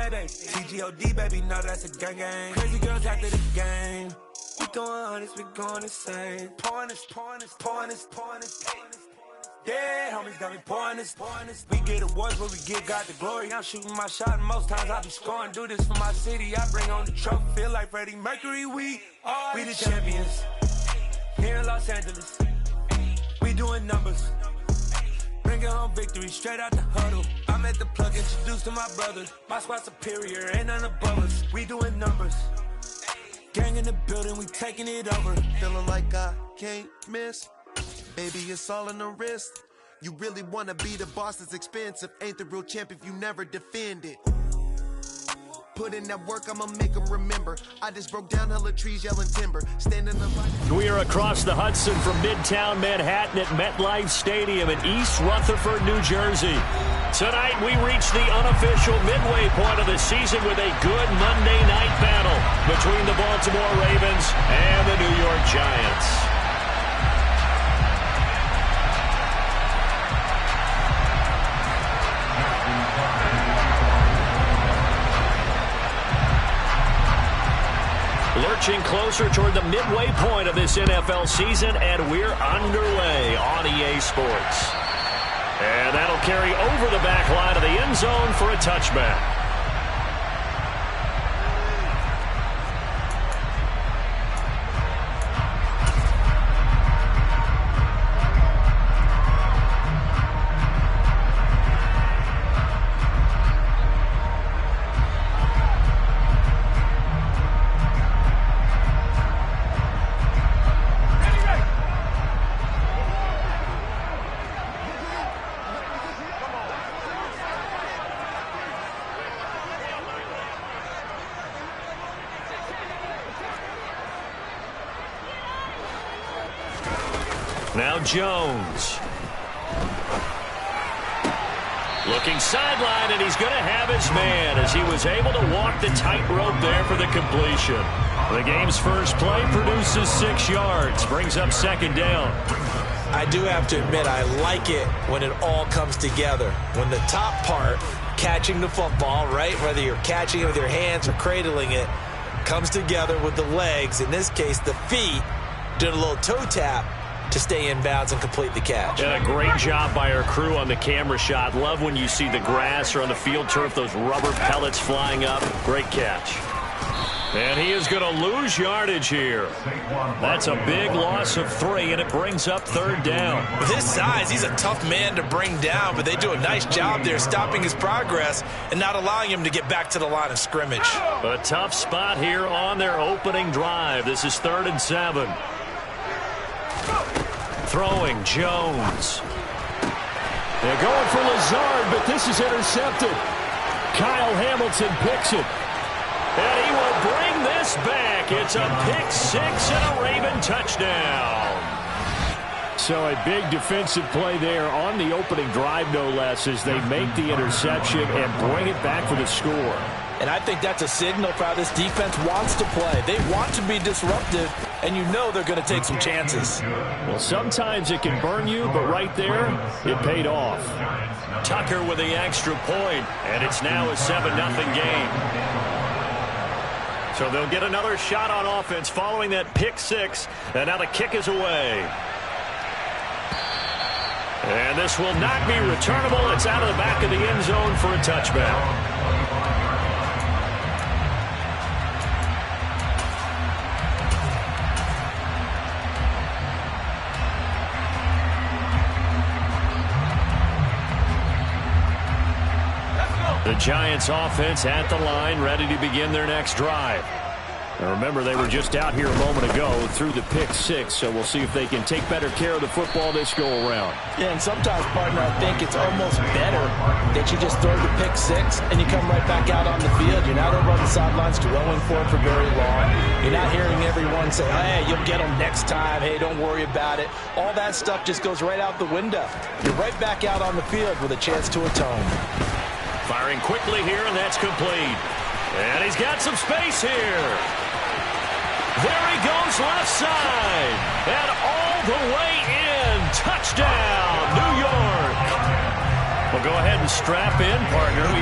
Mayday. TGOD, baby, know that's a gang gang. Crazy girls after the game. We throwing hundreds, we going insane. Pouring this. Yeah, homies got me pouring this. We get awards, but we give God the glory. I'm shooting my shot, and most times I be scoring. Do this for my city, I bring on the trophy. Feel like Freddie Mercury, we the champions. Here in Los Angeles, we doing numbers. Bringing home victory, straight out the huddle. I'm at the plug, introduced to my brothers. My squad superior, ain't none above us. We doing numbers. Gang in the building, we taking it over. Feeling like I can't miss. Baby, it's all in the wrist. You really wanna be the boss, it's expensive. Ain't the real champ if you never defend it. Put in that work, I'ma make them remember. I just broke down hella trees, yelling timber. Standing the line. We are across the Hudson from Midtown Manhattan at MetLife Stadium in East Rutherford, New Jersey. Tonight we reach the unofficial midway point of the season with a good Monday night battle between the Baltimore Ravens and the New York Giants. Lurching closer toward the midway point of this NFL season, and we're underway on EA Sports. And that'll carry over the back line of the end zone for a touchback. Now Jones. Looking sideline, and he's going to have his man as he was able to walk the tightrope there for the completion. The game's first play produces 6 yards, brings up second down. I do have to admit, I like it when it all comes together. When the top part, catching the football, right, whether you're catching it with your hands or cradling it, comes together with the legs, in this case the feet, doing a little toe tap to stay in bounds and complete the catch. And a great job by our crew on the camera shot. Love when you see the grass or on the field turf, those rubber pellets flying up. Great catch. And he is going to lose yardage here. That's a big loss of 3, and it brings up third down. With his size, he's a tough man to bring down, but they do a nice job there stopping his progress and not allowing him to get back to the line of scrimmage. A tough spot here on their opening drive. This is 3rd and 7. Throwing, Jones. They're going for Lazard, but this is intercepted. Kyle Hamilton picks it. And he will bring this back. It's a pick 6 and a Raven touchdown. So a big defensive play there on the opening drive, no less, as they make the interception and bring it back for the score. And I think that's a signal for how this defense wants to play. They want to be disruptive, and you know they're going to take some chances. Well, sometimes it can burn you, but right there, it paid off. Tucker with the extra point, and it's now a 7-0 game. So they'll get another shot on offense following that pick 6, and now the kick is away. And this will not be returnable. It's out of the back of the end zone for a touchback. The Giants offense at the line, ready to begin their next drive. Now remember, they were just out here a moment ago through the pick 6, so we'll see if they can take better care of the football this go-around. Yeah, and sometimes, partner, I think it's almost better that you just throw the pick 6 and you come right back out on the field. You're not over on the sidelines throwing for it for very long. You're not hearing everyone say, hey, you'll get them next time. Hey, don't worry about it. All that stuff just goes right out the window. You're right back out on the field with a chance to atone. Firing quickly here, and that's complete. And he's got some space here. There he goes left side. And all the way in. Touchdown, New York. Well, go ahead and strap in, partner. We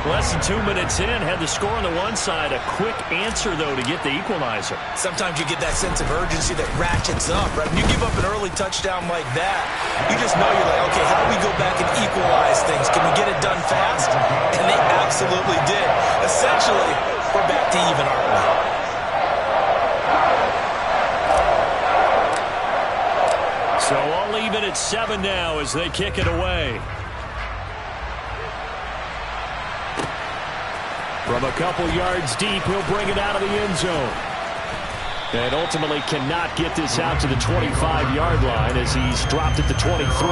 less than 2 minutes in, had the score on the one side. A quick answer, though, to get the equalizer. Sometimes you get that sense of urgency that ratchets up, right? When you give up an early touchdown like that, you just know you're like, okay, how do we go back and equalize things? Can we get it done fast? And they absolutely did. Essentially, we're back to even, aren't we? So all even at 7 now as they kick it away. From a couple yards deep, he'll bring it out of the end zone. And ultimately cannot get this out to the 25-yard line as he's dropped at the 23.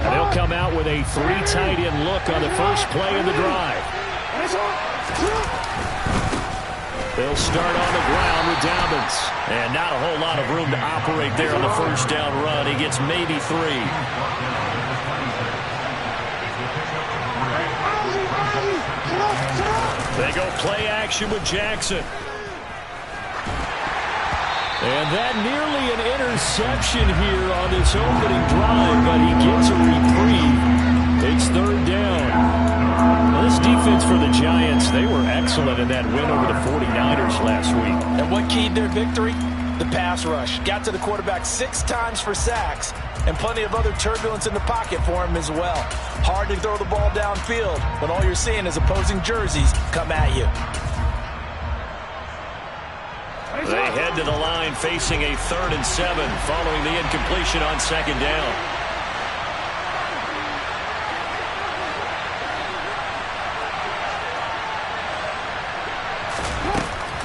And he'll come out with a 3 tight end look on the first play of the drive. They'll start on the ground with Dobbins. And not a whole lot of room to operate there on the first down run. He gets maybe 3. They go play action with Jackson. And that nearly an interception here on this opening drive, but he gets a reprieve. It's 3rd down. Well, this defense for the Giants, they were excellent in that win over the 49ers last week. And what keyed their victory? The pass rush. Got to the quarterback 6 times for sacks, and plenty of other turbulence in the pocket for him as well. Hard to throw the ball downfield when all you're seeing is opposing jerseys come at you. They head to the line facing a 3rd and 7 following the incompletion on 2nd down.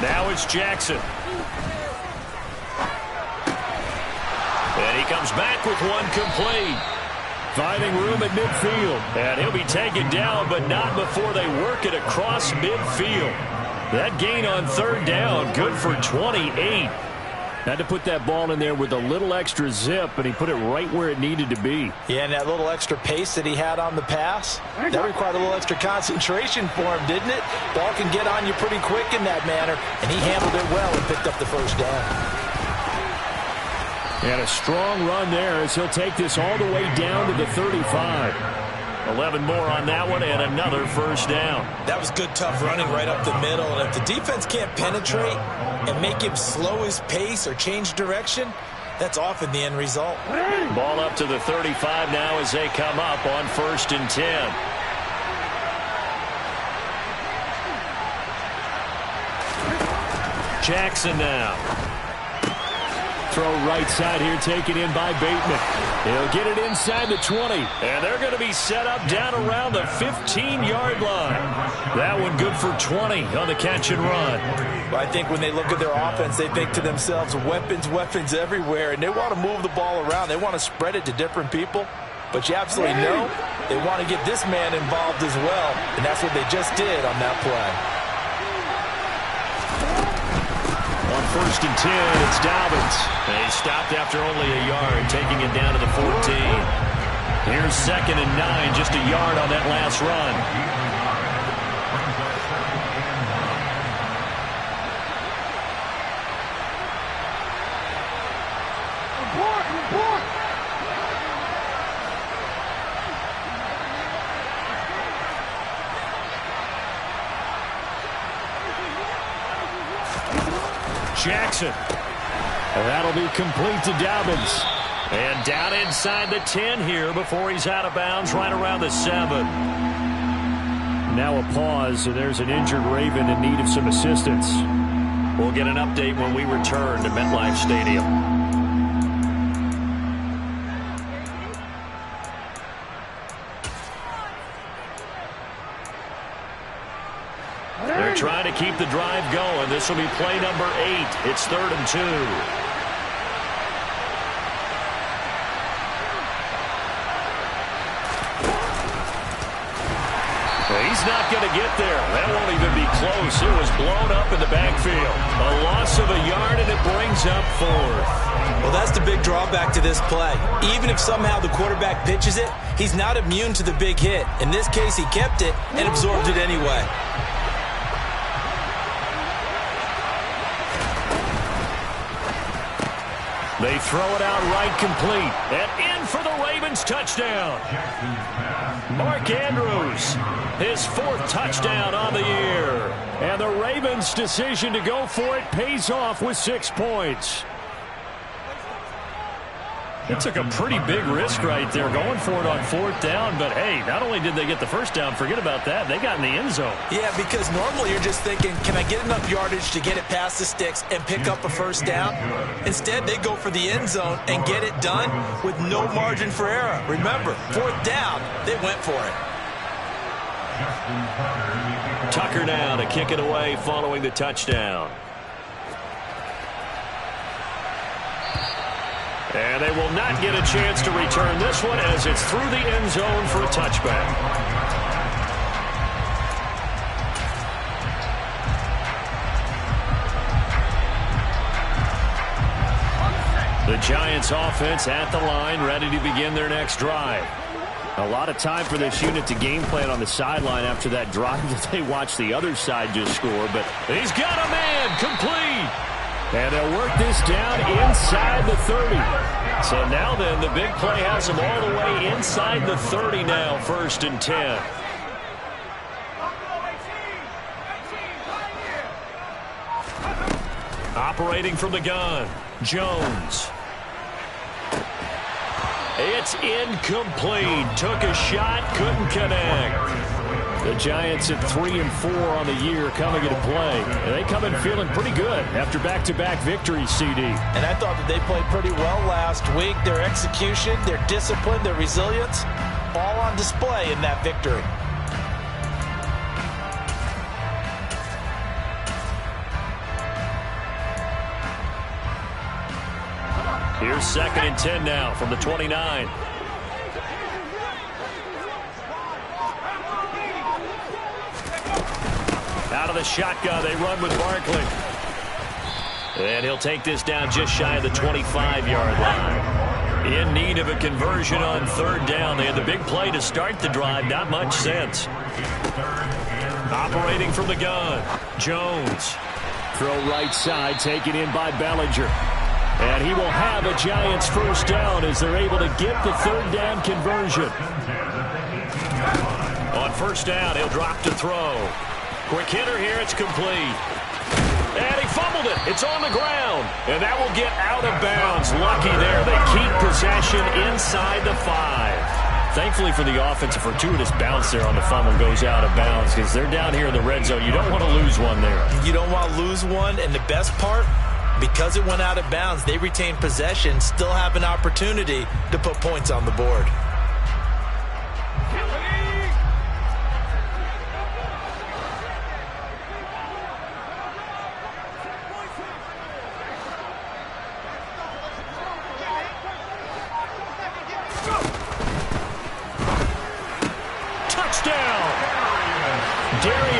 Now it's Jackson. And he comes back with one complete. Finding room at midfield. And he'll be taken down, but not before they work it across midfield. That gain on 3rd down, good for 28. Had to put that ball in there with a little extra zip, and he put it right where it needed to be. Yeah, and that little extra pace that he had on the pass, that required a little extra concentration for him, didn't it? Ball can get on you pretty quick in that manner, and he handled it well and picked up the first down. And a strong run there as he'll take this all the way down to the 35. 11 more on that one and another first down. That was good, tough running right up the middle. And if the defense can't penetrate and make him slow his pace or change direction, that's often the end result. Ball up to the 35 now as they come up on 1st and 10. Jackson now. Throw right side here, taken in by Bateman. He'll get it inside the 20. And they're going to be set up down around the 15-yard line. That one good for 20 on the catch and run. Well, I think when they look at their offense, they think to themselves, weapons, weapons everywhere. And they want to move the ball around. They want to spread it to different people. But you absolutely know they want to get this man involved as well. And that's what they just did on that play. On 1st and 10, it's Dobbins. They stopped after only a yard, taking it down to the 14. Here's 2nd and 9, just a yard on that last run. Jackson. And that'll be complete to Dobbins. And down inside the 10 here before he's out of bounds right around the 7. Now a pause, and there's an injured Raven in need of some assistance. We'll get an update when we return to MetLife Stadium. They're trying to keep the drive going. This will be play number 8. It's 3rd and 2. He's not going to get there. That won't even be close. It was blown up in the backfield. A loss of a yard, and it brings up 4th. Well, that's the big drawback to this play. Even if somehow the quarterback pitches it, he's not immune to the big hit. In this case, he kept it and absorbed it anyway. They throw it out right complete. And in for the Ravens touchdown. Mark Andrews, his 4th touchdown on the year. And the Ravens' decision to go for it pays off with 6 points. It took a pretty big risk right there going for it on 4th down. But, hey, not only did they get the first down, forget about that, they got in the end zone. Yeah, because normally you're just thinking, can I get enough yardage to get it past the sticks and pick up a first down? Instead, they go for the end zone and get it done with no margin for error. Remember, 4th down, they went for it. Tucker now to kick it away following the touchdown. And they will not get a chance to return this one as it's through the end zone for a touchback. The Giants offense at the line, ready to begin their next drive. A lot of time for this unit to game plan on the sideline after that drive that they watched the other side just score. But he's got a man complete. And they'll work this down inside the 30. So now then, the big play has them all the way inside the 30 now, 1st and 10. Operating from the gun, Jones. It's incomplete. Took a shot, couldn't connect. The Giants at 3-4 on the year coming into play. And they come in feeling pretty good after back-to-back victories, CD. And I thought that they played pretty well last week. Their execution, their discipline, their resilience, all on display in that victory. Here's 2nd and 10 now from the 29. Out of the shotgun, they run with Barkley. And he'll take this down just shy of the 25-yard line. In need of a conversion on 3rd down. They had the big play to start the drive. Not much sense. Operating from the gun, Jones. Throw right side, taken in by Bellinger. And he will have a Giants 1st down as they're able to get the 3rd down conversion. On 1st down, he'll drop to throw. Quick hitter here, it's complete. And he fumbled it. It's on the ground. And that will get out of bounds. Lucky there. They keep possession inside the 5. Thankfully for the offense, a fortuitous bounce there on the fumble goes out of bounds because they're down here in the red zone. You don't want to lose one there. You don't want to lose one. And the best part, because it went out of bounds, they retain possession, still have an opportunity to put points on the board.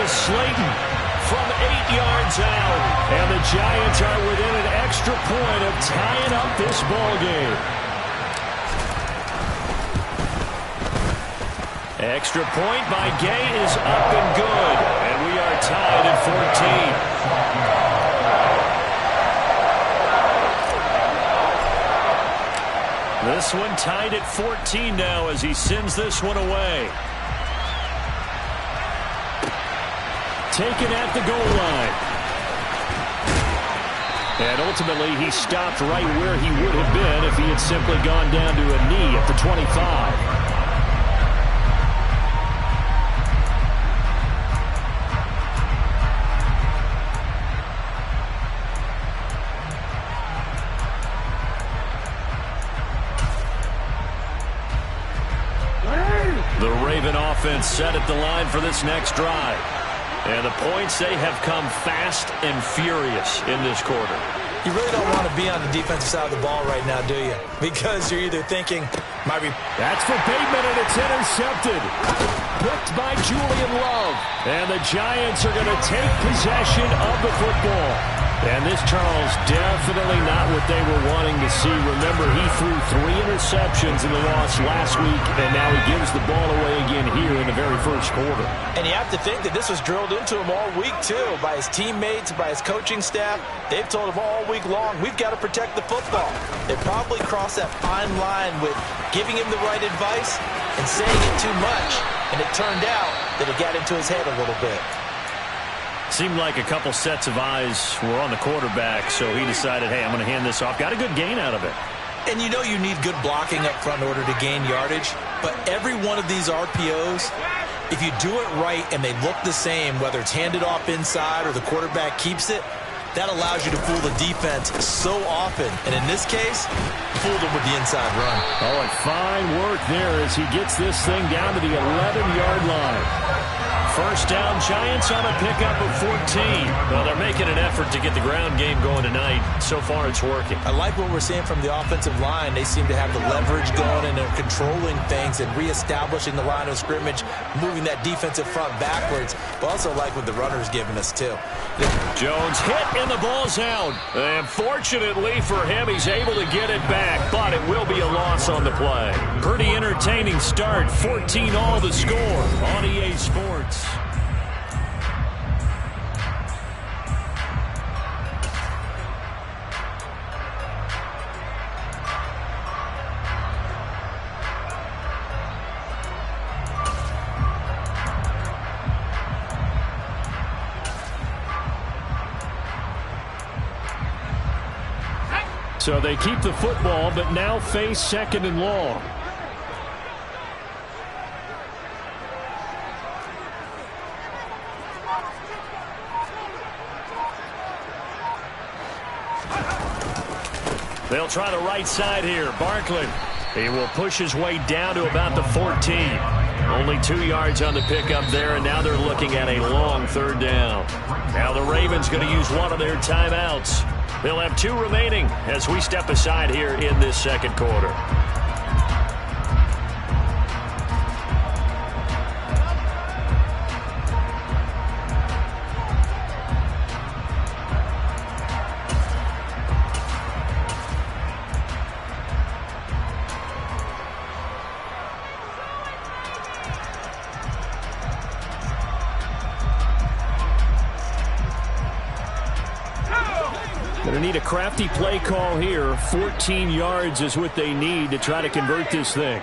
Slayton from 8 yards out. And the Giants are within an extra point of tying up this ball game. Extra point by Gay is up and good. And we are tied at 14. This one tied at 14 now as he sends this one away. Taken at the goal line. And ultimately, he stopped right where he would have been if he had simply gone down to a knee at the 25. The Raven offense set at the line for this next drive. And the points, they have come fast and furious in this quarter. You really don't want to be on the defensive side of the ball right now, do you? Because you're either thinking, that's for Bateman, and it's intercepted. picked by Julian Love. And the Giants are going to take possession of the football. And this, Charles, definitely not what they were wanting to see. Remember, he threw 3 interceptions in the loss last week, and now he gives the ball away again here in the very first quarter. And you have to think that this was drilled into him all week, too, by his teammates, by his coaching staff. They've told him all week long, we've got to protect the football. They probably crossed that fine line with giving him the right advice and saying it too much. And it turned out that it got into his head a little bit. Seemed like a couple sets of eyes were on the quarterback, so he decided, hey, I'm going to hand this off. Got a good gain out of it. And you know you need good blocking up front in order to gain yardage, but every one of these RPOs, if you do it right and they look the same, whether it's handed off inside or the quarterback keeps it, that allows you to fool the defense so often. And in this case, fooled them with the inside run. Oh, and fine work there as he gets this thing down to the 11-yard line. First down, Giants on a pickup of 14. Well, they're making an effort to get the ground game going tonight. So far, it's working. I like what we're seeing from the offensive line. They seem to have the leverage going, and they're controlling things and reestablishing the line of scrimmage, moving that defensive front backwards. But also like what the runner's giving us, too. Jones hit, and the ball's out. And fortunately for him, he's able to get it back, but it will be a loss on the play. Pretty entertaining start. 14-all the score on EA Sports. So they keep the football, but now face 2nd and long. They'll try the right side here. Barkley. He will push his way down to about the 14. Only 2 yards on the pickup there, and now they're looking at a long 3rd down. Now the Ravens going to use one of their timeouts. They'll have 2 remaining as we step aside here in this 2nd quarter. Going to need a crafty play call here. 14 yards is what they need to try to convert this thing.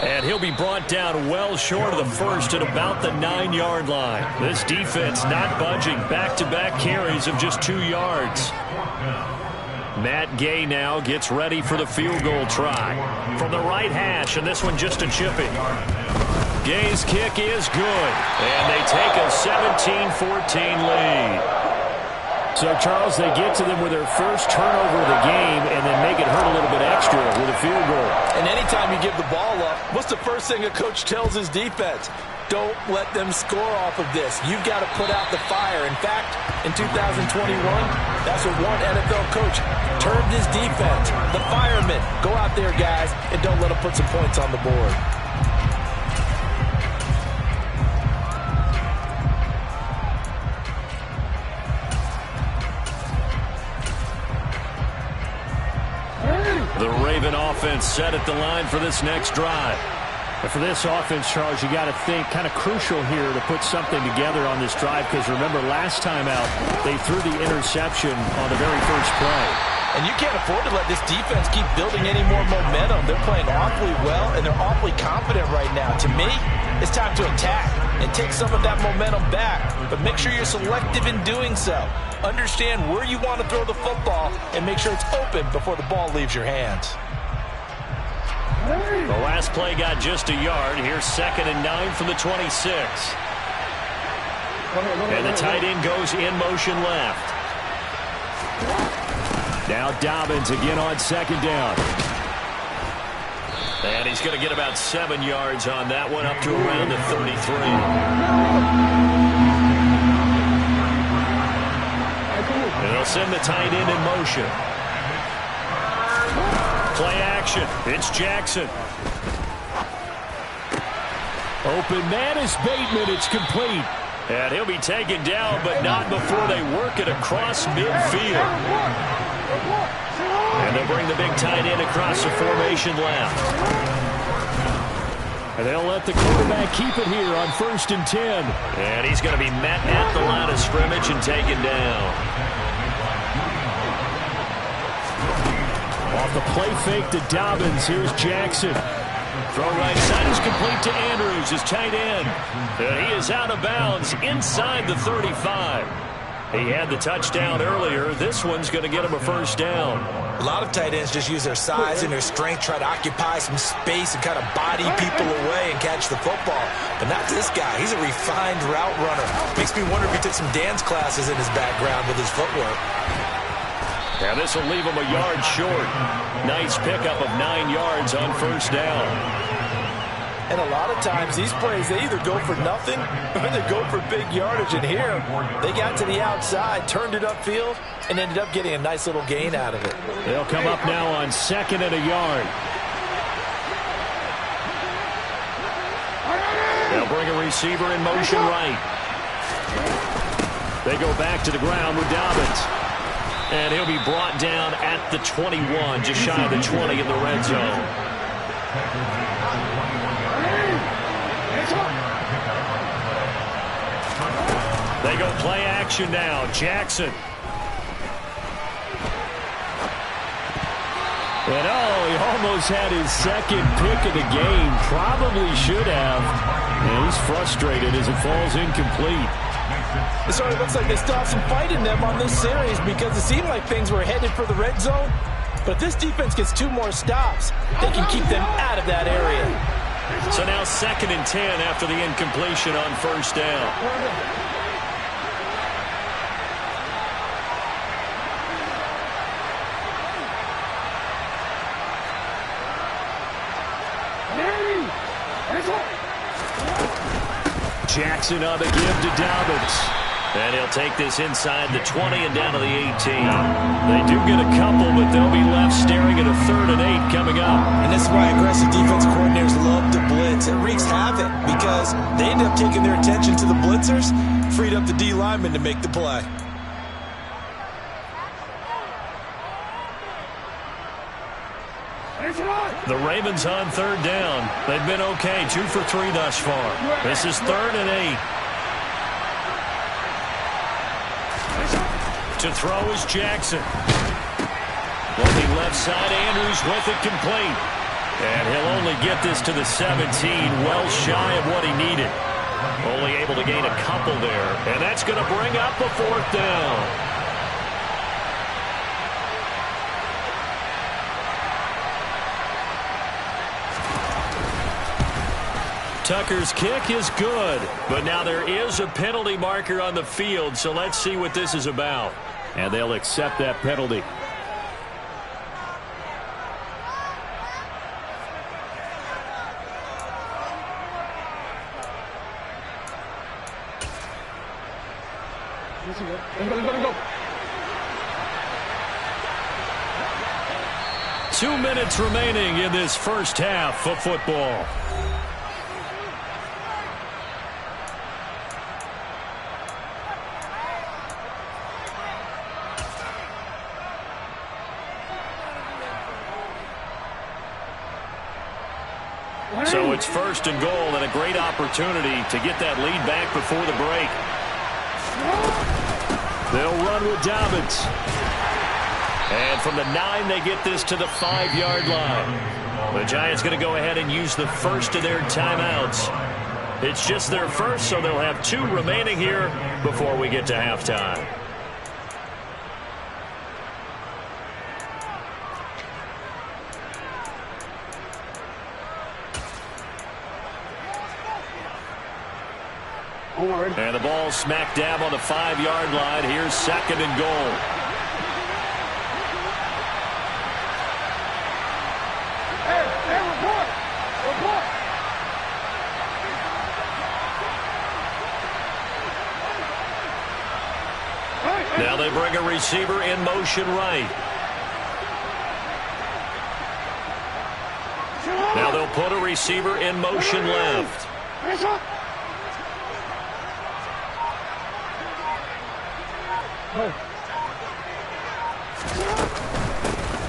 And he'll be brought down well short of the first at about the 9-yard line. This defense not budging. Back-to-back carries of just 2 yards. Matt Gay now gets ready for the field goal try. From the right hash, and this one just a chipping. Gay's kick is good, and they take a 17-14 lead. So, Charles, they get to them with their first turnover of the game and then make it hurt a little bit extra with a field goal. And anytime you give the ball up, what's the first thing a coach tells his defense? Don't let them score off of this. You've got to put out the fire. In fact, in 2021, that's what one NFL coach termed his defense. The firemen. Go out there, guys, and don't let them put some points on the board. The Raven offense set at the line for this next drive. And for this offense, Charles, you got to think kind of crucial here to put something together on this drive, because remember, last time out, they threw the interception on the very first play. And you can't afford to let this defense keep building any more momentum. They're playing awfully well, and they're awfully confident right now. To me, it's time to attack and take some of that momentum back. But make sure you're selective in doing so. Understand where you want to throw the football and make sure it's open before the ball leaves your hands. The last play got just a yard. Here's 2nd and 9 from the 26. And the tight end goes in motion left. Now Dobbins again on 2nd down. And he's going to get about 7 yards on that one, up to around the 33. And they'll send the tight end in motion. Play action. It's Jackson. Open man is Bateman. It's complete. And he'll be taken down, but not before they work it across midfield. And they'll bring the big tight end across the formation left. And they'll let the quarterback keep it here on 1st and 10. And he's going to be met at the line of scrimmage and taken down. Off the play fake to Dobbins. Here's Jackson. Throw right side is complete to Andrews, his tight end. And he is out of bounds inside the 35. He had the touchdown earlier. This one's going to get him a first down. A lot of tight ends just use their size and their strength, try to occupy some space and kind of body people away and catch the football. But not this guy. He's a refined route runner. Makes me wonder if he took some dance classes in his background with his footwork. And this will leave him a yard short. Nice pickup of 9 yards on first down. And a lot of times these plays, they either go for nothing or they go for big yardage. And here, they got to the outside, turned it upfield, and ended up getting a nice little gain out of it. They'll come up now on 2nd and a yard. They'll bring a receiver in motion right. They go back to the ground with Dobbins. And he'll be brought down at the 21, just shy of the 20 in the red zone. They go play action now. Jackson. And he almost had his second pick of the game. Probably should have. And he's frustrated as it falls incomplete. It sort of looks like they still have some fight in them on this series because it seemed like things were headed for the red zone. But if this defense gets 2 more stops, they can keep them out of that area. So now 2nd and 10 after the incompletion on first down. Jackson on the give to Dobbins. And he'll take this inside the 20 and down to the 18. They do get a couple, but they'll be left staring at a 3rd and 8 coming up. And this is why aggressive defense coordinators love to blitz. It wreaks havoc because they end up taking their attention to the blitzers, freed up the D lineman to make the play. The Ravens on 3rd down. They've been okay, 2 for 3 thus far. This is 3rd and 8. To throw is Jackson. Looking left side, Andrews with it complete. And he'll only get this to the 17, well shy of what he needed. Only able to gain a couple there. And that's going to bring up a 4th down. Tucker's kick is good, but now there is a penalty marker on the field, so let's see what this is about. And they'll accept that penalty. Go. 2 minutes remaining in this first half of football. So it's 1st and goal and a great opportunity to get that lead back before the break. They'll run with Dobbins. And from the 9, they get this to the 5-yard line. The Giants going to go ahead and use the first of their timeouts. It's just their first, so they'll have 2 remaining here before we get to halftime. And the ball smack dab on the 5-yard line. Here's 2nd and goal. Report. Now they bring a receiver in motion right. Now they'll put a receiver in motion left.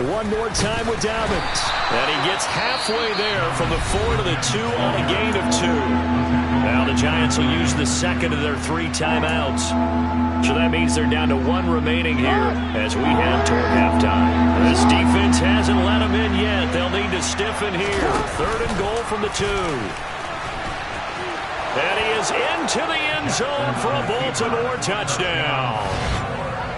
One more time with Dobbins. And he gets halfway there from the 4 to the 2 on a gain of 2. Now the Giants will use the second of their 3 timeouts. So that means they're down to 1 remaining here as we head toward halftime. This defense hasn't let them in yet. They'll need to stiffen here. 3rd and goal from the 2. And he is into the end zone for a Baltimore touchdown.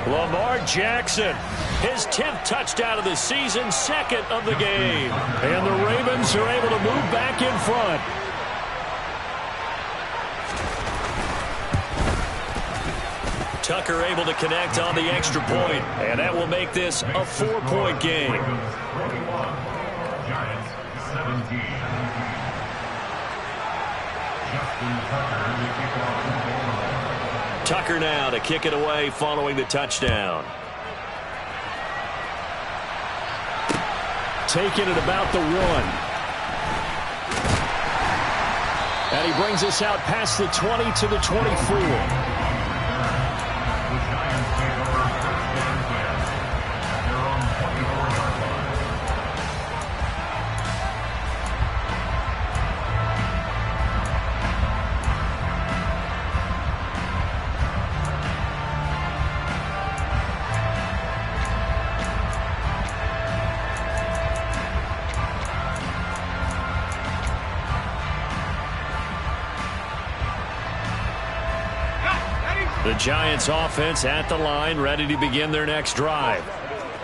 Lamar Jackson, his 10th touchdown of the season, 2nd of the game. And the Ravens are able to move back in front. Tucker able to connect on the extra point, and that will make this a 4-point game. Giants 17. Tucker now to kick it away following the touchdown. Taking it about the 1. And he brings us out past the 20 to the 24. The Giants offense at the line, ready to begin their next drive.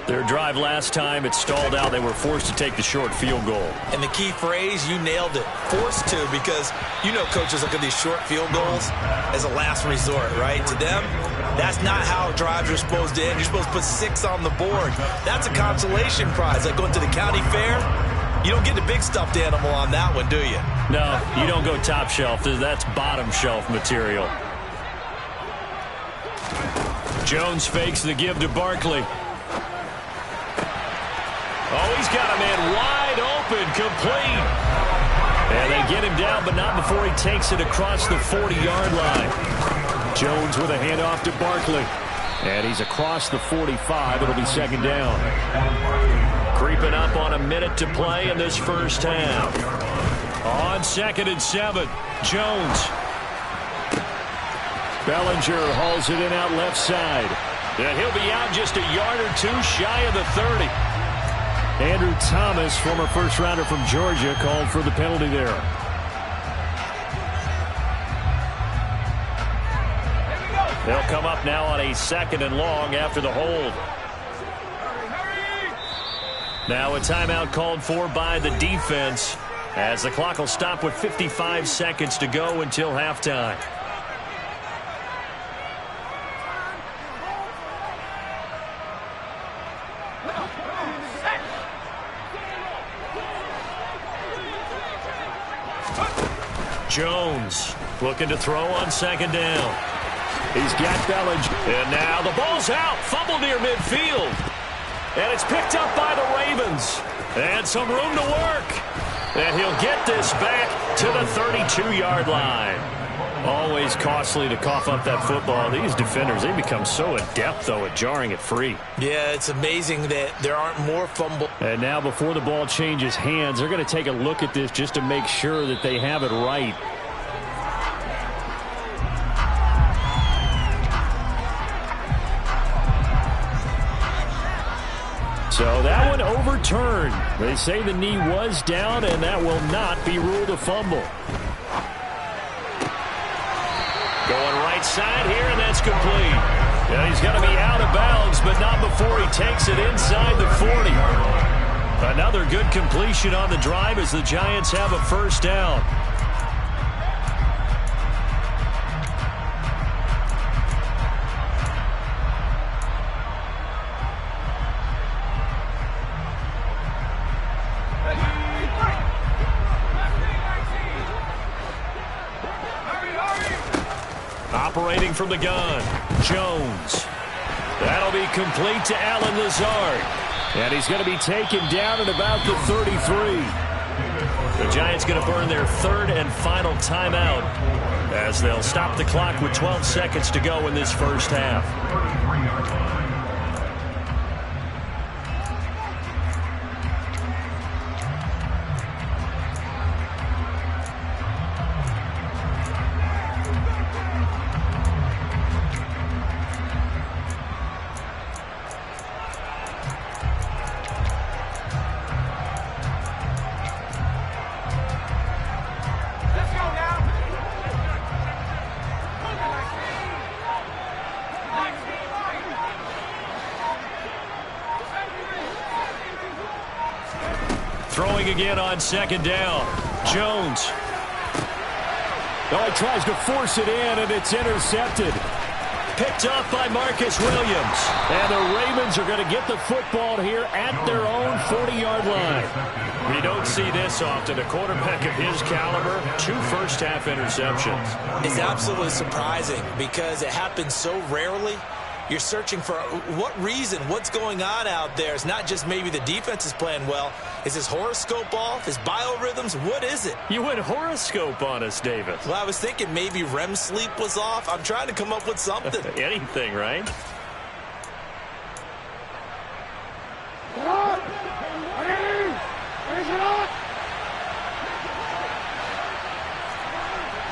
Their drive last time, it stalled out. They were forced to take the short field goal. And the key phrase, you nailed it, forced to, because you know coaches look at these short field goals as a last resort, right? To them, that's not how drives are supposed to end. You're supposed to put 6 on the board. That's a consolation prize, like going to the county fair. You don't get the big stuffed animal on that one, do you? No, you don't go top shelf. That's bottom shelf material. Jones fakes the give to Barkley. Oh, he's got a man wide open, complete. And they get him down, but not before he takes it across the 40-yard line. Jones with a handoff to Barkley. And he's across the 45. It'll be 2nd down. Creeping up on a minute to play in this first half. On 2nd and 7, Jones. Bellinger hauls it in out left side. And he'll be out just a yard or 2 shy of the 30. Andrew Thomas, former first-rounder from Georgia, called for the penalty there. They'll come up now on a 2nd and long after the hold. Now a timeout called for by the defense as the clock will stop with 55 seconds to go until halftime. Jones looking to throw on 2nd down. He's got Bellinger. And now the ball's out. Fumble near midfield. And it's picked up by the Ravens. And some room to work. And he'll get this back to the 32-yard line. Always costly to cough up that football. These defenders, they become so adept, though, at jarring it free. Yeah, it's amazing that there aren't more fumbles. And now before the ball changes hands, they're going to take a look at this just to make sure that they have it right. So that one overturned. They say the knee was down, and that will not be ruled a fumble. Going right side here, and that's complete. Yeah, he's going to be out of bounds, but not before he takes it inside the 40. Another good completion on the drive as the Giants have a first down. Operating from the gun, Jones. That'll be complete to Allen Lazard. And he's going to be taken down at about the 33. The Giants going to burn their third and final timeout as they'll stop the clock with 12 seconds to go in this first half. Throwing again on second down. Jones. Oh, he tries to force it in, and it's intercepted. Picked off by Marcus Williams. And the Ravens are going to get the football here at their own 40-yard line. We don't see this often. A quarterback of his caliber, 2 first-half interceptions. It's absolutely surprising because it happens so rarely. You're searching for what reason, what's going on out there. It's not just maybe the defense is playing well. Is his horoscope off? His biorhythms? What is it? You went horoscope on us, David. Well, I was thinking maybe REM sleep was off. I'm trying to come up with something. Anything, right?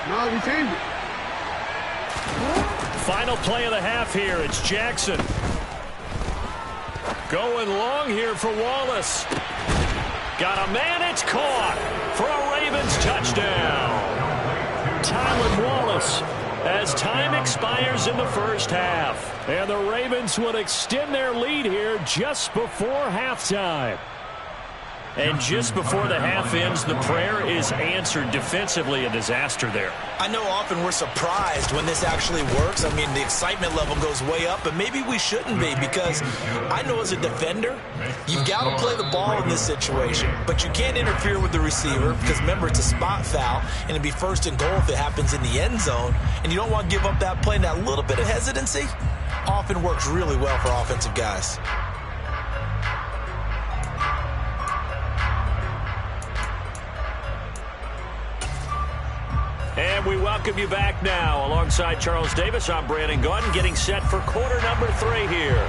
No, we changed it. Final play of the half here. It's Jackson. Going long here for Wallace. Got a man. It's caught for a Ravens touchdown. Tylan Wallace as time expires in the first half. And the Ravens will extend their lead here just before halftime. And just before the half ends, the prayer is answered defensively. A disaster there. I know often we're surprised when this actually works. I mean, the excitement level goes way up, but maybe we shouldn't be because I know as a defender, you've got to play the ball in this situation, but you can't interfere with the receiver because, remember, it's a spot foul, and it'd be first and goal if it happens in the end zone, and you don't want to give up that play, and that little bit of hesitancy often works really well for offensive guys. And we welcome you back now. Alongside Charles Davis, I'm Brandon Gaudin, getting set for quarter number 3 here.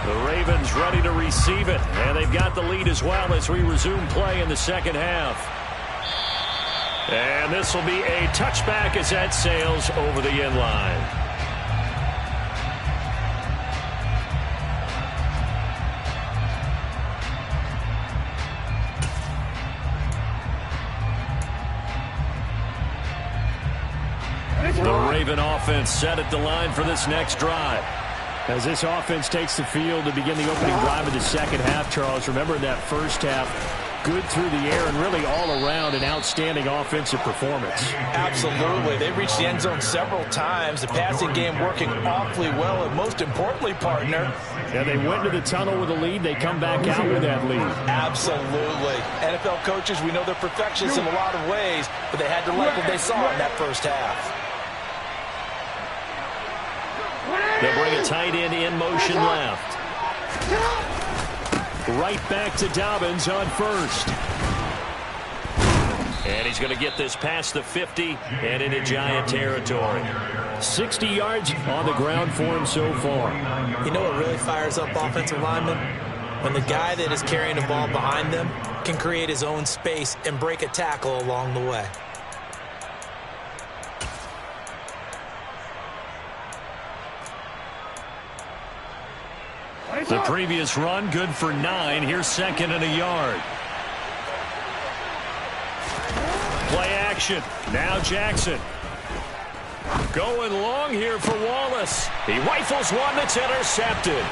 The Ravens ready to receive it, and they've got the lead as well as we resume play in the second half. And this will be a touchback as that sails over the end line. The Raven offense set at the line for this next drive. As this offense takes the field to begin the opening drive of the second half, Charles, remember in that first half, good through the air and really all around an outstanding offensive performance. Absolutely. They reached the end zone several times. The passing game working awfully well, and most importantly, partner. Yeah, they went to the tunnel with a lead. They come back out with that lead. Absolutely. NFL coaches, we know they're perfectionists in a lot of ways, but they had to like what they saw in that first half. They'll bring a tight end in motion left. Right back to Dobbins on first. And he's going to get this past the 50 and into Giant territory. 60 yards on the ground for him so far. You know what really fires up offensive linemen? When the guy that is carrying the ball behind them can create his own space and break a tackle along the way. The previous run, good for 9. Here's second and a yard. Play action. Now Jackson. Going long here for Wallace. He rifles one that's intercepted.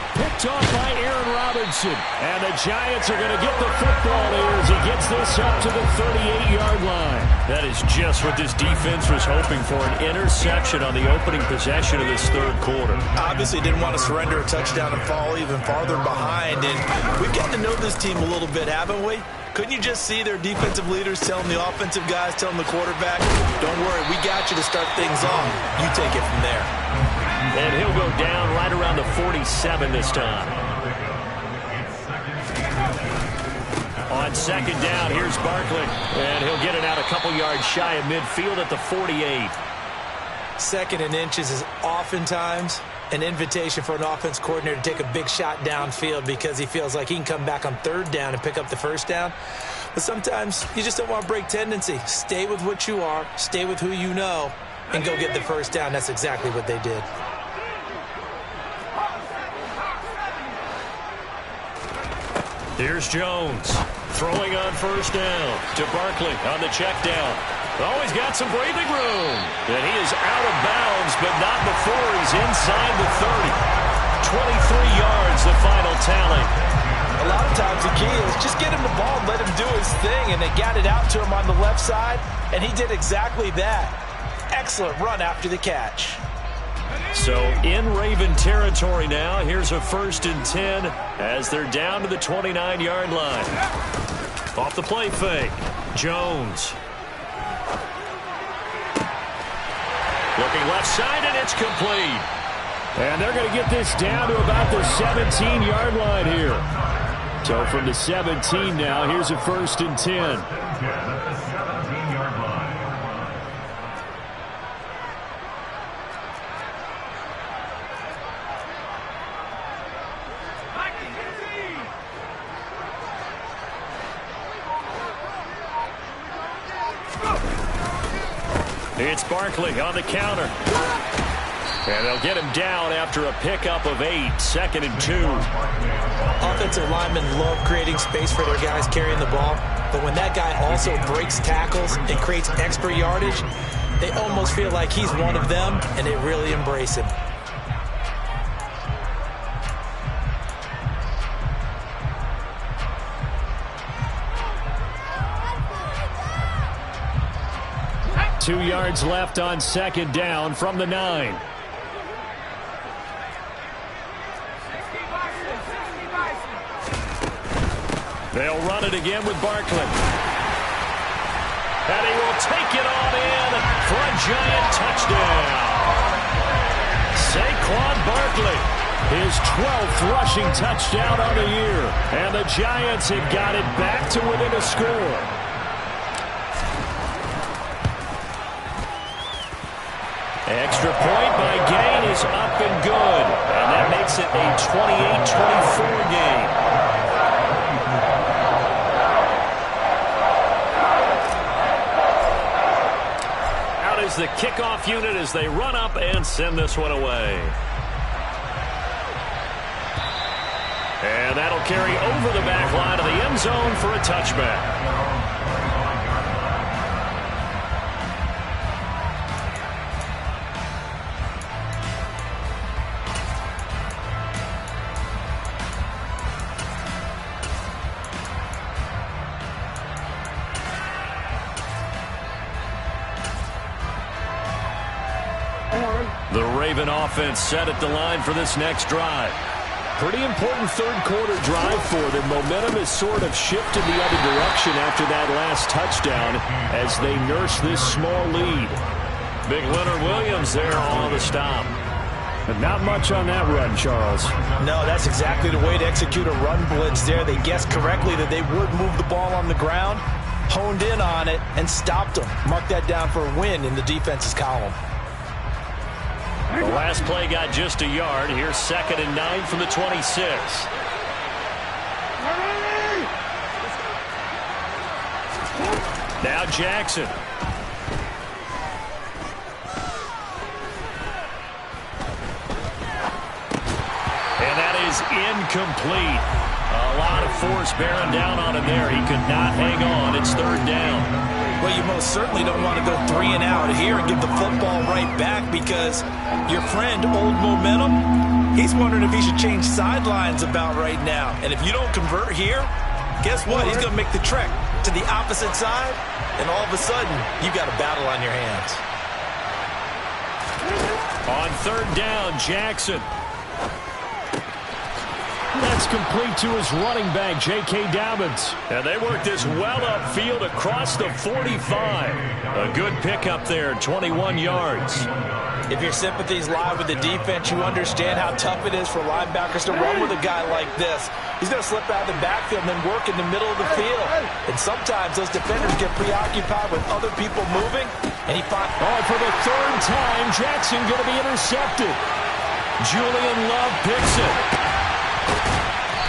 Picked off by Aaron Robinson. And the Giants are going to get the football here as he gets this up to the 38-yard line. That is just what this defense was hoping for, an interception on the opening possession of this third quarter. Obviously didn't want to surrender a touchdown and fall even farther behind. And we've gotten to know this team a little bit, haven't we? Couldn't you just see their defensive leaders telling the offensive guys, telling the quarterback, don't worry, we got you to start things off. You take it from there. and he'll go down right around the 47 this time. On second down, here's Barkley, and he'll get it out a couple yards shy of midfield at the 48. Second and inches is oftentimes an invitation for an offense coordinator to take a big shot downfield because he feels like he can come back on third down and pick up the first down. But sometimes you just don't want to break tendency. Stay with what you are, stay with who you know, and go get the first down. That's exactly what they did. Here's Jones throwing on first down to Barkley on the check down. Oh, he's got some breathing room. And he is out of bounds, but not before he's inside the 30. 23 yards, the final tally. A lot of times the key is just get him the ball and let him do his thing, and they got it out to him on the left side, and he did exactly that. Excellent run after the catch. So in Raven territory now, here's a 1st and 10 as they're down to the 29-yard line. Off the play fake, Jones. Looking left side, and it's complete. And they're going to get this down to about the 17-yard line here. So from the 17 now, here's a 1st and 10. It's Barkley on the counter. And they'll get him down after a pickup of 8, 2nd and 2. Offensive linemen love creating space for their guys carrying the ball, but when that guy also breaks tackles and creates extra yardage, they almost feel like he's one of them, and they really embrace him. Two yards left on second down from the 9. They'll run it again with Barkley. And he will take it on in for a giant touchdown. Saquon Barkley, his 12th rushing touchdown on the year. And the Giants have got it back to within a score. Extra point by Gain is up and good. And that makes it a 28-24 game. Out is the kickoff unit as they run up and send this one away. And that'll carry over the back line of the end zone for a touchback. The Raven offense set at the line for this next drive. Pretty important third-quarter drive for them. Momentum has sort of shifted the other direction after that last touchdown as they nurse this small lead. Big Leonard Williams there on the stop. But not much on that run, Charles. No, that's exactly the way to execute a run blitz there. They guessed correctly that they would move the ball on the ground, honed in on it, and stopped them. Mark that down for a win in the defense's column. The last play got just a yard. Here's 2nd and 9 from the 26. Now Jackson. And that is incomplete. A lot of force bearing down on him there. He could not hang on. It's 3rd down. Well, you most certainly don't want to go 3 and out here and give the football right back because your friend, Old Momentum, he's wondering if he should change sidelines about right now. And if you don't convert here, guess what? He's going to make the trek to the opposite side, and all of a sudden, you've got a battle on your hands. On 3rd down, Jackson. That's complete to his running back, J.K. Dobbins. And they work this well upfield across the 45. A good pickup there, 21 yards. If your sympathies lie with the defense, you understand how tough it is for linebackers to run with a guy like this. He's going to slip out of the backfield and then work in the middle of the field. And sometimes those defenders get preoccupied with other people moving, and he finds... Oh, for the third time, Jackson going to be intercepted. Julian Love picks it.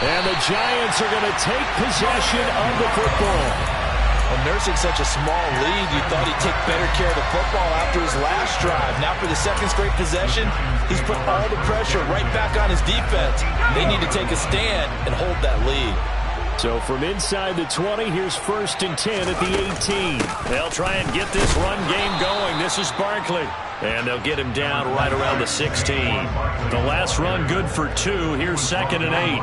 And the Giants are going to take possession of the football. Well, nursing such a small lead, you thought he'd take better care of the football after his last drive. Now for the second straight possession, he's put all the pressure right back on his defense. They need to take a stand and hold that lead. So from inside the 20, here's 1st and 10 at the 18. They'll try and get this run game going. This is Barkley. And they'll get him down right around the 16. The last run good for 2. Here's 2nd and 8.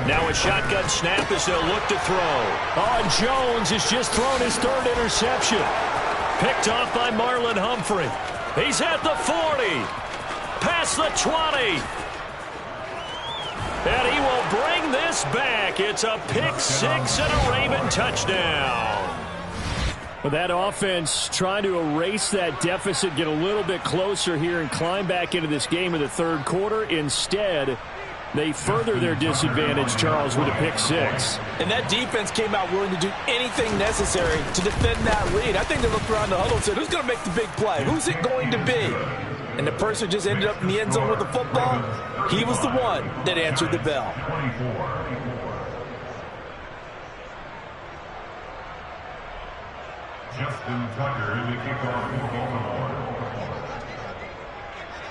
Now a shotgun snap as they'll look to throw. Oh, and Jones has just thrown his 3rd interception. Picked off by Marlon Humphrey. He's at the 40. Past the 20. And he will bring this back. It's a pick 6 and a Raven touchdown. Well, that offense trying to erase that deficit, get a little bit closer here and climb back into this game in the 3rd quarter. Instead, they further their disadvantage, Charles, with a pick 6. And that defense came out willing to do anything necessary to defend that lead. I think they looked around the huddle and said, who's going to make the big play? Who's it going to be? And the person just ended up in the end zone with the football. He was the one that answered the bell. Justin Tucker in the kickoff.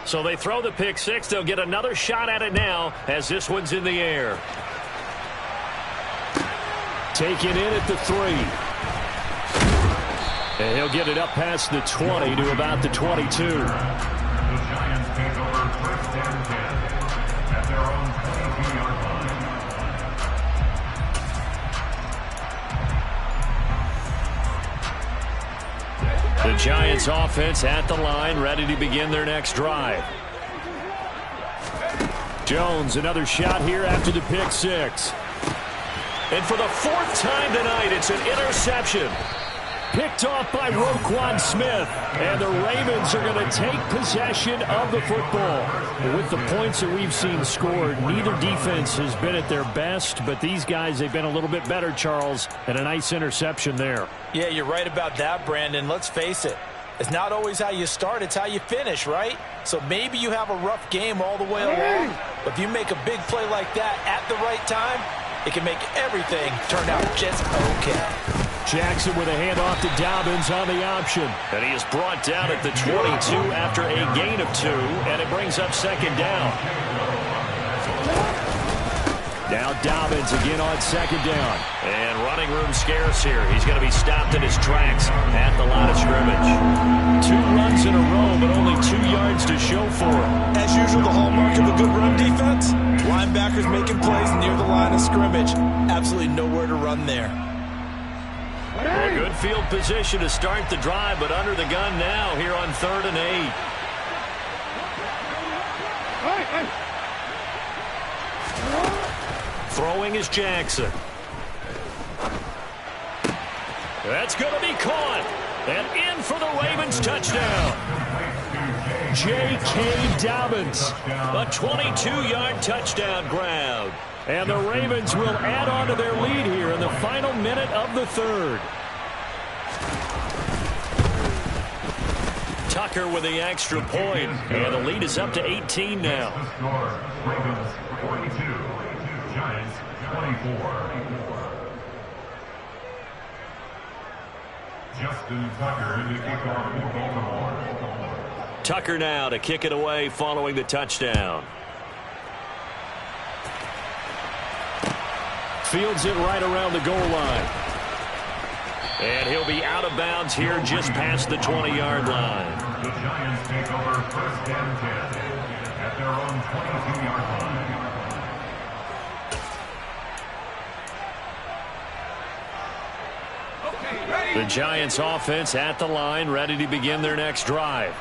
So they throw the pick 6. They'll get another shot at it now as this one's in the air. Taken in at the 3. And he'll get it up past the 20 to about the 22. The Giants take over 1st and 10 at their own 22-yard line. The Giants offense at the line, ready to begin their next drive. Jones, another shot here after the pick 6. And for the 4th time tonight, it's an interception. Picked off by Roquan Smith. And the Ravens are going to take possession of the football. With the points that we've seen scored, neither defense has been at their best, but these guys, they've been a little bit better, Charles, and a nice interception there. Yeah, you're right about that, Brandon. Let's face it. It's not always how you start, it's how you finish, right? So maybe you have a rough game all the way along, but if you make a big play like that at the right time, it can make everything turn out just okay. Jackson with a handoff to Dobbins on the option. And he is brought down at the 22 after a gain of 2, and it brings up 2nd down. Now Dobbins again on 2nd down. And running room scarce here. He's going to be stopped in his tracks at the line of scrimmage. 2 runs in a row, but only 2 yards to show for it. As usual, the hallmark of a good run defense, linebackers making plays near the line of scrimmage. Absolutely nowhere to run there. A good field position to start the drive, but under the gun now here on 3rd and 8. Throwing is Jackson. That's going to be caught. And in for the Ravens touchdown. J.K. Dobbins. A 22-yard touchdown grab. And the Ravens will add on to their lead here in the final minute of the 3rd. Tucker with the extra point. And the lead is up to 18 now. Ravens 42, Giants 24. Justin Tucker in the kickoff for Baltimore. Tucker now to kick it away following the touchdown. Fields it right around the goal line. And he'll be out of bounds here just past the 20-yard line. The Giants take over 1st and 10 at their own 22-yard line. The Giants offense at the line, ready to begin their next drive.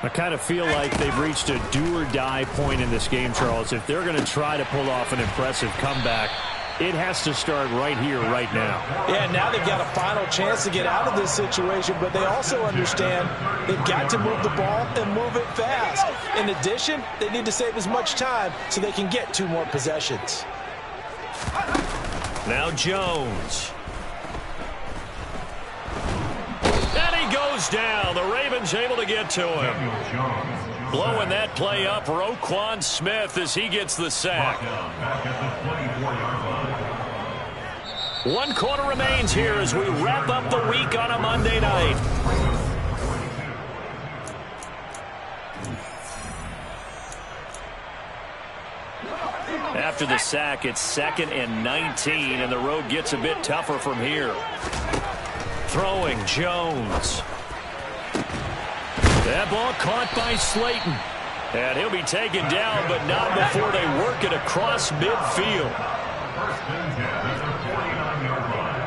I kind of feel like they've reached a do-or-die point in this game, Charles. If they're going to try to pull off an impressive comeback, It has to start right here, right now. Yeah, now they've got a final chance to get out of this situation, but they also understand they've got to move the ball and move it fast. In addition, they need to save as much time so they can get 2 more possessions. Now Jones. And he goes down. The Ravens able to get to him. Blowing that play up, Roquan Smith as he gets the sack. 1 quarter remains here as we wrap up the week on a Monday night. After the sack, it's 2nd and 19, and the road gets a bit tougher from here. Throwing, Jones. That ball caught by Slayton. And he'll be taken down, but not before they work it across midfield. First and 10 at the 49-yard line.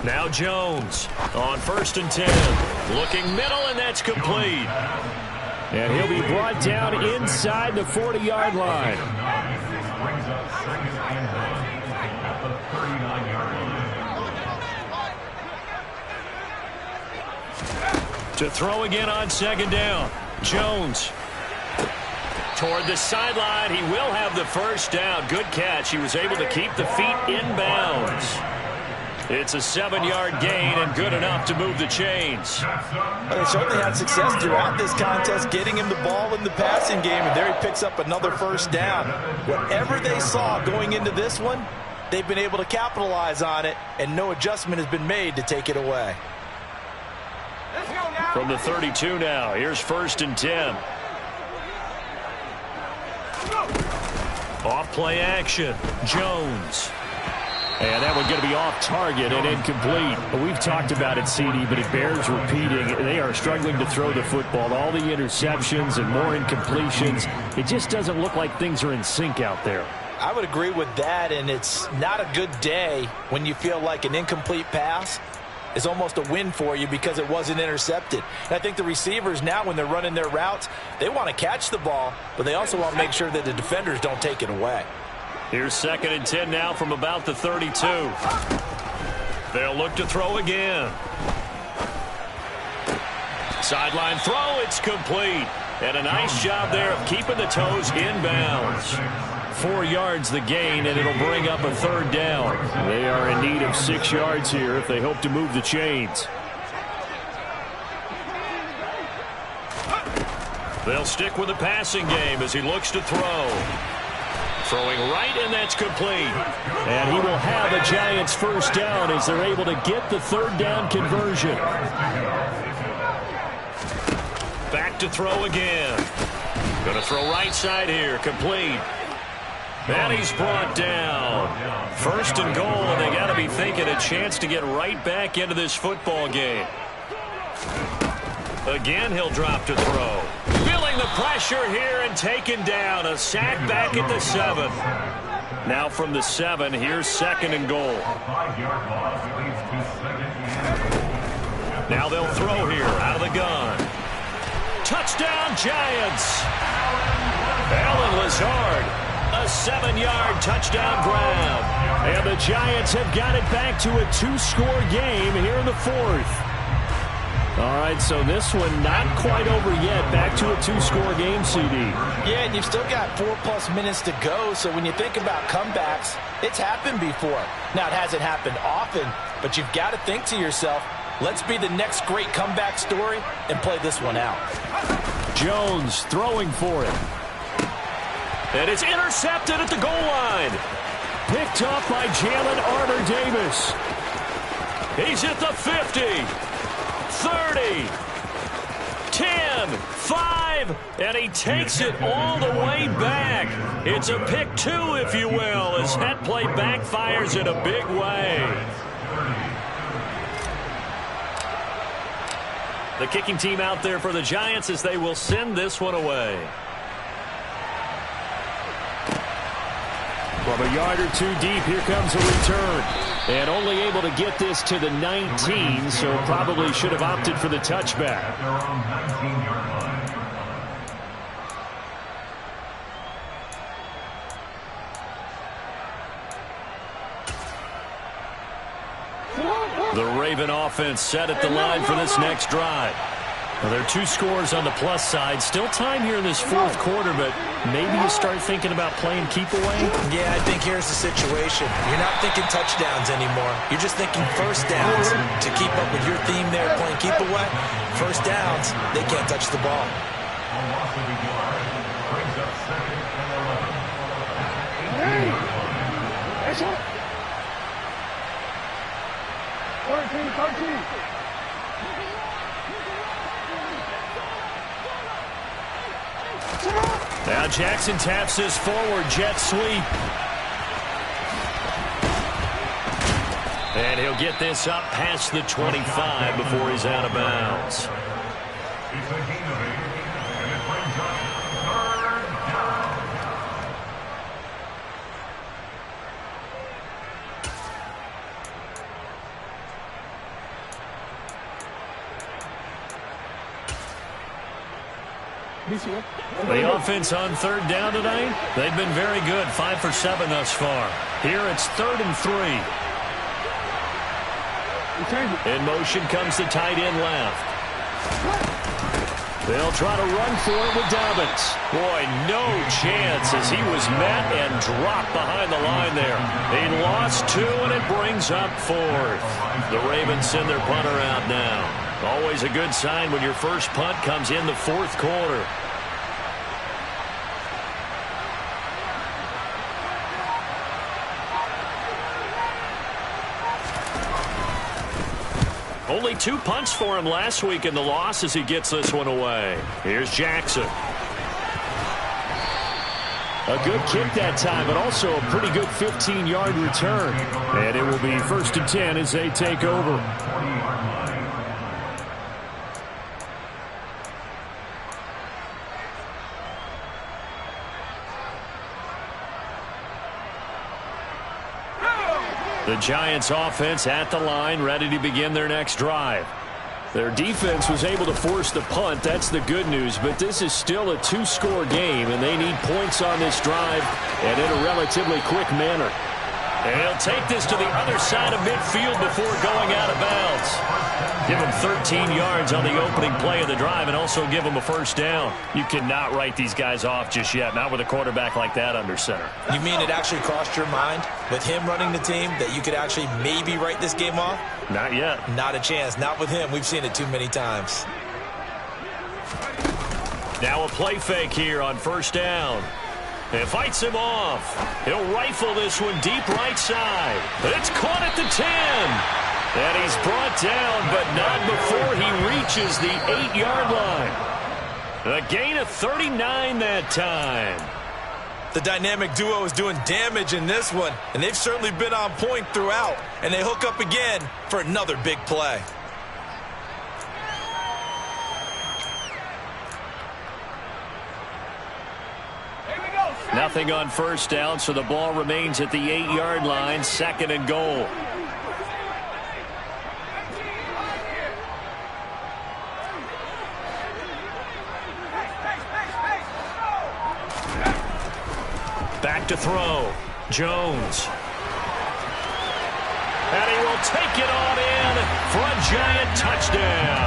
Now Jones on 1st and 10. Looking middle, and that's complete. And he'll be brought down inside the 40-yard line. Brings up 2nd and 1 at the 39-yard line. To throw again on 2nd down. Jones toward the sideline. He will have the first down. Good catch. He was able to keep the feet inbounds. It's a 7-yard gain and good enough to move the chains. Well, they certainly had success throughout this contest, getting him the ball in the passing game, and there he picks up another first down. Whatever they saw going into this one, they've been able to capitalize on it, and no adjustment has been made to take it away. From the 32 now, here's 1st and 10. Off play action, Jones. And that one's going to be off target and incomplete. We've talked about it, CD, but it bears repeating. They are struggling to throw the football. All the interceptions and more incompletions. It just doesn't look like things are in sync out there. I would agree with that, and it's not a good day when you feel like an incomplete pass is almost a win for you because it wasn't intercepted. And I think the receivers now, when they're running their routes, they want to catch the ball, but they also want to make sure that the defenders don't take it away. Here's 2nd and 10 now from about the 32. They'll look to throw again. Sideline throw, it's complete. And a nice job there of keeping the toes inbounds. 4 yards the gain, and it'll bring up a 3rd down. They are in need of 6 yards here if they hope to move the chains. They'll stick with the passing game as he looks to throw. Throwing right, and that's complete. And he will have a Giants first down as they're able to get the 3rd down conversion. Back to throw again. Going to throw right side here, complete. And he's brought down. 1st and goal, and they got to be thinking a chance to get right back into this football game. Again, he'll drop to throw. Feeling the pressure here and taken down. A sack back at the 7. Now from the 7, here's 2nd and goal. Now they'll throw here out of the gun. Touchdown, Giants. Allen Lazard, a 7-yard touchdown grab. And the Giants have got it back to a 2-score game here in the 4th. All right, so this one not quite over yet. Back to a 2-score game, CD. Yeah, and you've still got 4+ minutes to go, so when you think about comebacks, it's happened before. Now, it hasn't happened often, but you've got to think to yourself, let's be the next great comeback story and play this one out. Jones throwing for it. And it's intercepted at the goal line. Picked off by Jalen Armour-Davis. He's at the 50. 30, 10, 5, and he takes it all the way back. It's a pick 2, if you will, as that play backfires in a big way. The kicking team out there for the Giants as they will send this one away. From a yard or two deep, here comes a return. And only able to get this to the 19, so probably should have opted for the touchback. At their own 19-yard line. The Raven offense set at the line for this next drive. Well, there are 2 scores on the plus side. Still time here in this fourth quarter, but maybe you start thinking about playing keep away? Yeah, I think here's the situation. You're not thinking touchdowns anymore. You're just thinking first downs. To keep up with your theme there, playing keep away, first downs, they can't touch the ball. A loss of a yard brings up 2nd and 11. 13. Now Jackson taps this forward jet sweep. And he'll get this up past the 25 before he's out of bounds. It's a gain of 8, and it brings up 3rd down. The offense on 3rd down tonight, they've been very good, 5 for 7 thus far. Here it's 3rd and 3. In motion comes the tight end left. They'll try to run for it with Dobbins. Boy, no chance as he was met and dropped behind the line there. He lost 2 and it brings up 4th. The Ravens send their punter out now. Always a good sign when your first punt comes in the fourth quarter. Only 2 punts for him last week in the loss as he gets this one away. Here's Jackson. A good kick that time, but also a pretty good 15-yard return. And it will be 1st and 10 as they take over. The Giants offense at the line, ready to begin their next drive. Their defense was able to force the punt. That's the good news. But this is still a 2-score game, and they need points on this drive and in a relatively quick manner. And he'll take this to the other side of midfield before going out of bounds. Give him 13 yards on the opening play of the drive and also give him a first down. You cannot write these guys off just yet, not with a quarterback like that under center. You mean it actually crossed your mind with him running the team that you could actually maybe write this game off? Not yet. Not a chance. Not with him. We've seen it too many times. Now a play fake here on first down. It fights him off. He'll rifle this one deep right side. It's caught at the 10. And he's brought down, but not before he reaches the 8-yard line. A gain of 39 that time. The dynamic duo is doing damage in this one, and they've certainly been on point throughout. And they hook up again for another big play. Nothing on first down, so the ball remains at the 8-yard line, 2nd and goal. Back to throw. Jones. And he will take it on in for a Giant touchdown.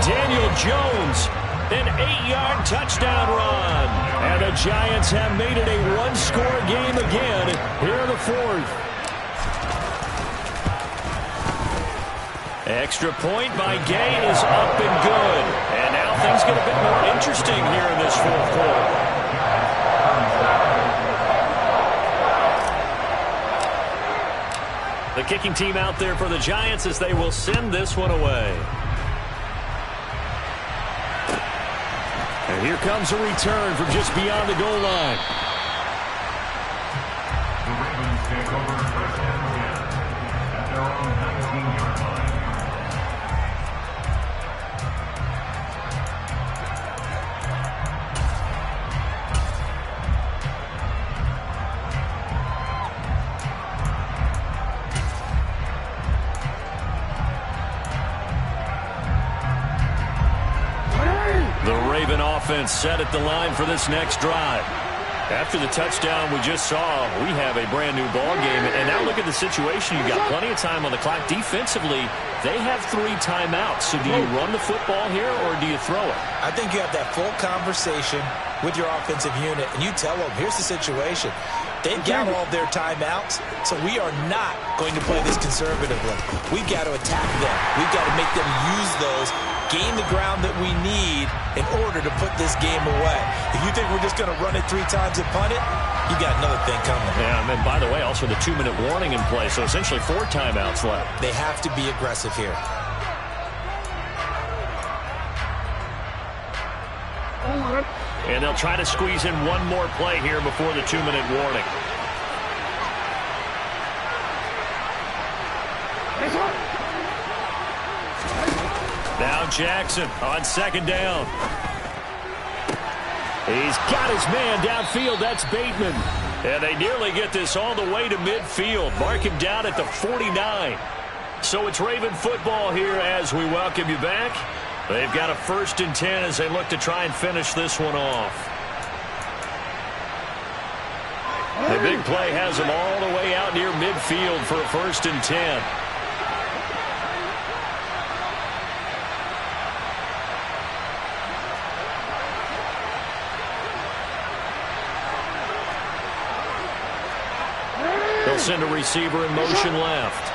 Daniel Jones, an 8-yard touchdown run. And the Giants have made it a 1-score game again here in the fourth. Extra point by Gay is up and good. And now things get a bit more interesting here in this fourth quarter. The kicking team out there for the Giants as they will send this one away. And here comes a return from just beyond the goal line. The Ravens take over 1st and 10 at their own 19-yard line. Raven offense set at the line for this next drive. After the touchdown we just saw, we have a brand new ball game. And now look at the situation. You've got plenty of time on the clock. Defensively, they have 3 timeouts. So do you run the football here or do you throw it? I think you have that full conversation with your offensive unit, and you tell them, here's the situation. They've got all their timeouts, so we are not going to play this conservatively. We've got to attack them. We've got to make them use those, gain the ground that we need in order to put this game away. If you think we're just going to run it 3 times and punt it, you got another thing coming. Yeah, and by the way, also the 2-minute warning in play, so essentially 4 timeouts left. They have to be aggressive here. And they'll try to squeeze in one more play here before the 2-minute warning. Now Jackson on 2nd down. He's got his man downfield. That's Bateman. And they nearly get this all the way to midfield. Mark him down at the 49. So it's Raven football here as we welcome you back. They've got a 1st and 10 as they look to try and finish this one off. The big play has them all the way out near midfield for a 1st and 10. They'll send a receiver in motion left.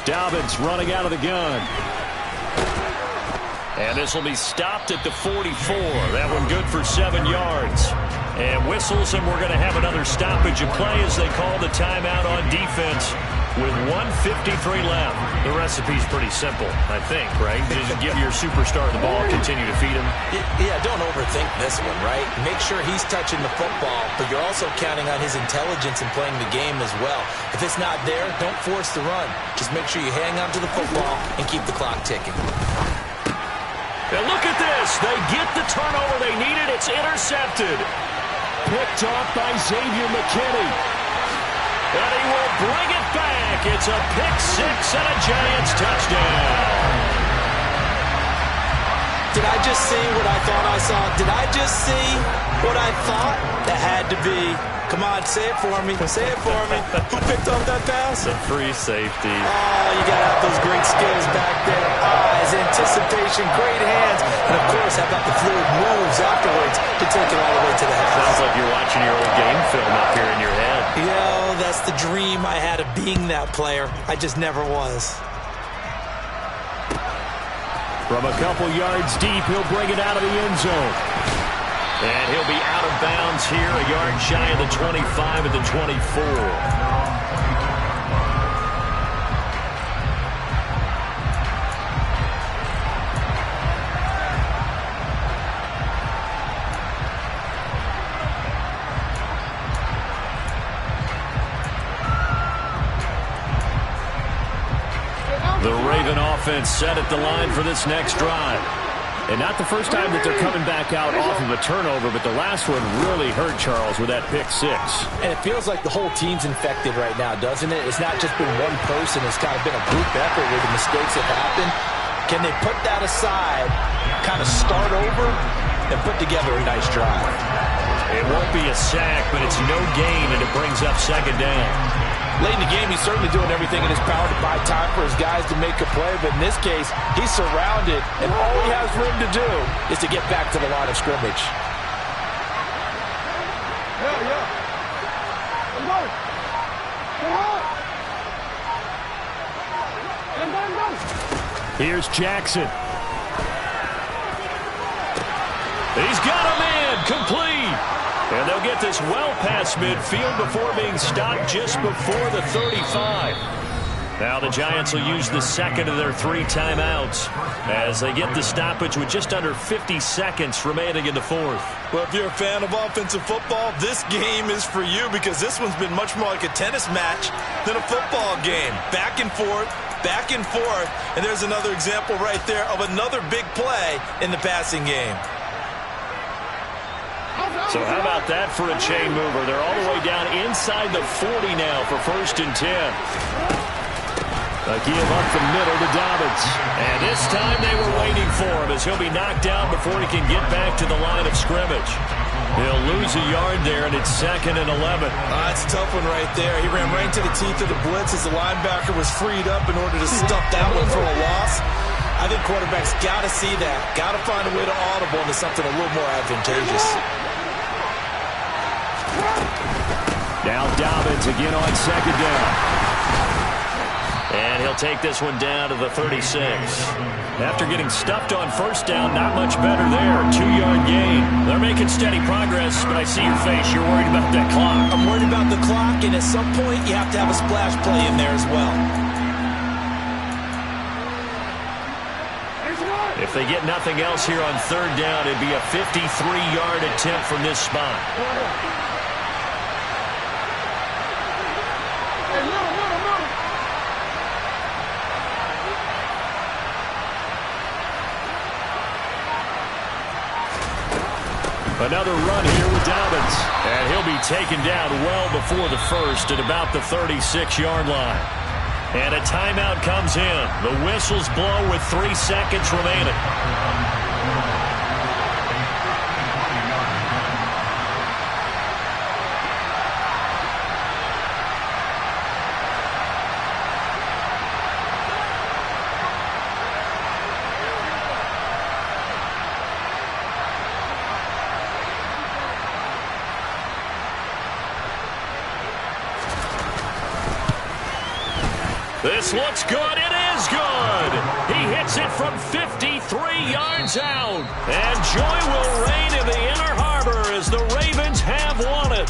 Dobbins running out of the gun. And this will be stopped at the 44. That one good for 7 yards. And whistles, and we're going to have another stoppage of play as they call the timeout on defense with 1:53 left. The recipe's pretty simple, I think, right? Just give your superstar the ball, continue to feed him. Yeah, don't overthink this one, right? Make sure he's touching the football, but you're also counting on his intelligence in playing the game as well. If it's not there, don't force the run. Just make sure you hang on to the football and keep the clock ticking. And look at this. They get the turnover they needed. It's intercepted. Picked off by Xavier McKinney. And he will bring it back. It's a pick-6 and a Giants touchdown. Did I just see what I thought I saw? Did I just see what I thought? That had to be. Come on, say it for me. Say it for me. Who picked off that pass? A free safety. Oh, you got to have those great skills back there. Eyes, anticipation, great hands. And, of course, how about the fluid moves afterwards to take it all the way to the head? Sounds like you're watching your old game film up here in your head. Yo, that's the dream I had of being that player. I just never was. From a couple yards deep, he'll bring it out of the end zone. And he'll be out of bounds here, a yard shy of the 25 at the 24. The Raven offense set at the line for this next drive. And not the first time that they're coming back out off of a turnover, but the last one really hurt Charles with that pick-6. And it feels like the whole team's infected right now, doesn't it? It's not just been one person. It's kind of been a group effort where the mistakes have happened. Can they put that aside, kind of start over, and put together a nice drive? It won't be a sack, but it's no gain, and it brings up 2nd down. Late in the game, he's certainly doing everything in his power to buy time for his guys to make a play. But in this case, he's surrounded, and all he has room to do is to get back to the line of scrimmage. Here's Jackson. He's got him in, complete. And they'll get this well past midfield before being stopped just before the 35. Now the Giants will use the second of their 3 timeouts as they get the stoppage with just under 50 seconds remaining in the 4th. Well, if you're a fan of offensive football, this game is for you because this one's been much more like a tennis match than a football game. Back and forth, and there's another example right there of another big play in the passing game. So how about that for a chain mover? They're all the way down inside the 40 now for 1st and 10. A give up the middle to Dobbins. And this time they were waiting for him as he'll be knocked down before he can get back to the line of scrimmage. He'll lose a yard there, and it's 2nd and 11. That's a tough one right there. He ran right into the teeth of the blitz as the linebacker was freed up in order to stuff that one for a loss. I think quarterbacks got to see that. Got to find a way to audible into something a little more advantageous. Now Dobbins again on 2nd down. And he'll take this one down to the 36. After getting stuffed on 1st down, not much better there. 2-yard gain. They're making steady progress, but I see your face. You're worried about that clock. I'm worried about the clock, and at some point you have to have a splash play in there as well. If they get nothing else here on 3rd down, it'd be a 53-yard attempt from this spot. Another run here with Dobbins. And he'll be taken down well before the 1st at about the 36-yard line. And a timeout comes in. The whistles blow with 3 seconds remaining. This looks good. It is good. He hits it from 53 yards out. And joy will reign in the Inner Harbor as the Ravens have won it.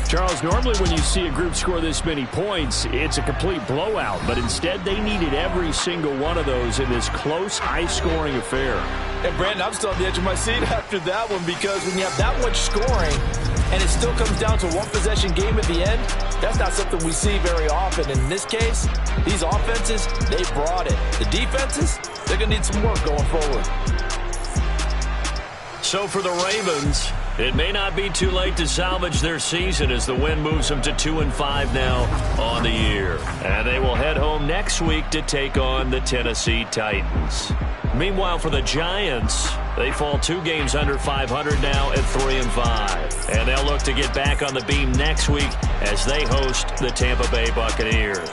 Charles, normally when you see a group score this many points, it's a complete blowout. But instead, they needed every single one of those in this close, high-scoring affair. And, Brandon, I'm still on the edge of my seat after that one because when you have that much scoring and it still comes down to one possession game at the end, that's not something we see very often. In this case, these offenses, they brought it. The defenses, they're going to need some work going forward. So for the Ravens, it may not be too late to salvage their season as the win moves them to 2-5 now on the year. And they will head home next week to take on the Tennessee Titans. Meanwhile, for the Giants, they fall 2 games under 500 now at 3-5. And they'll look to get back on the beam next week as they host the Tampa Bay Buccaneers.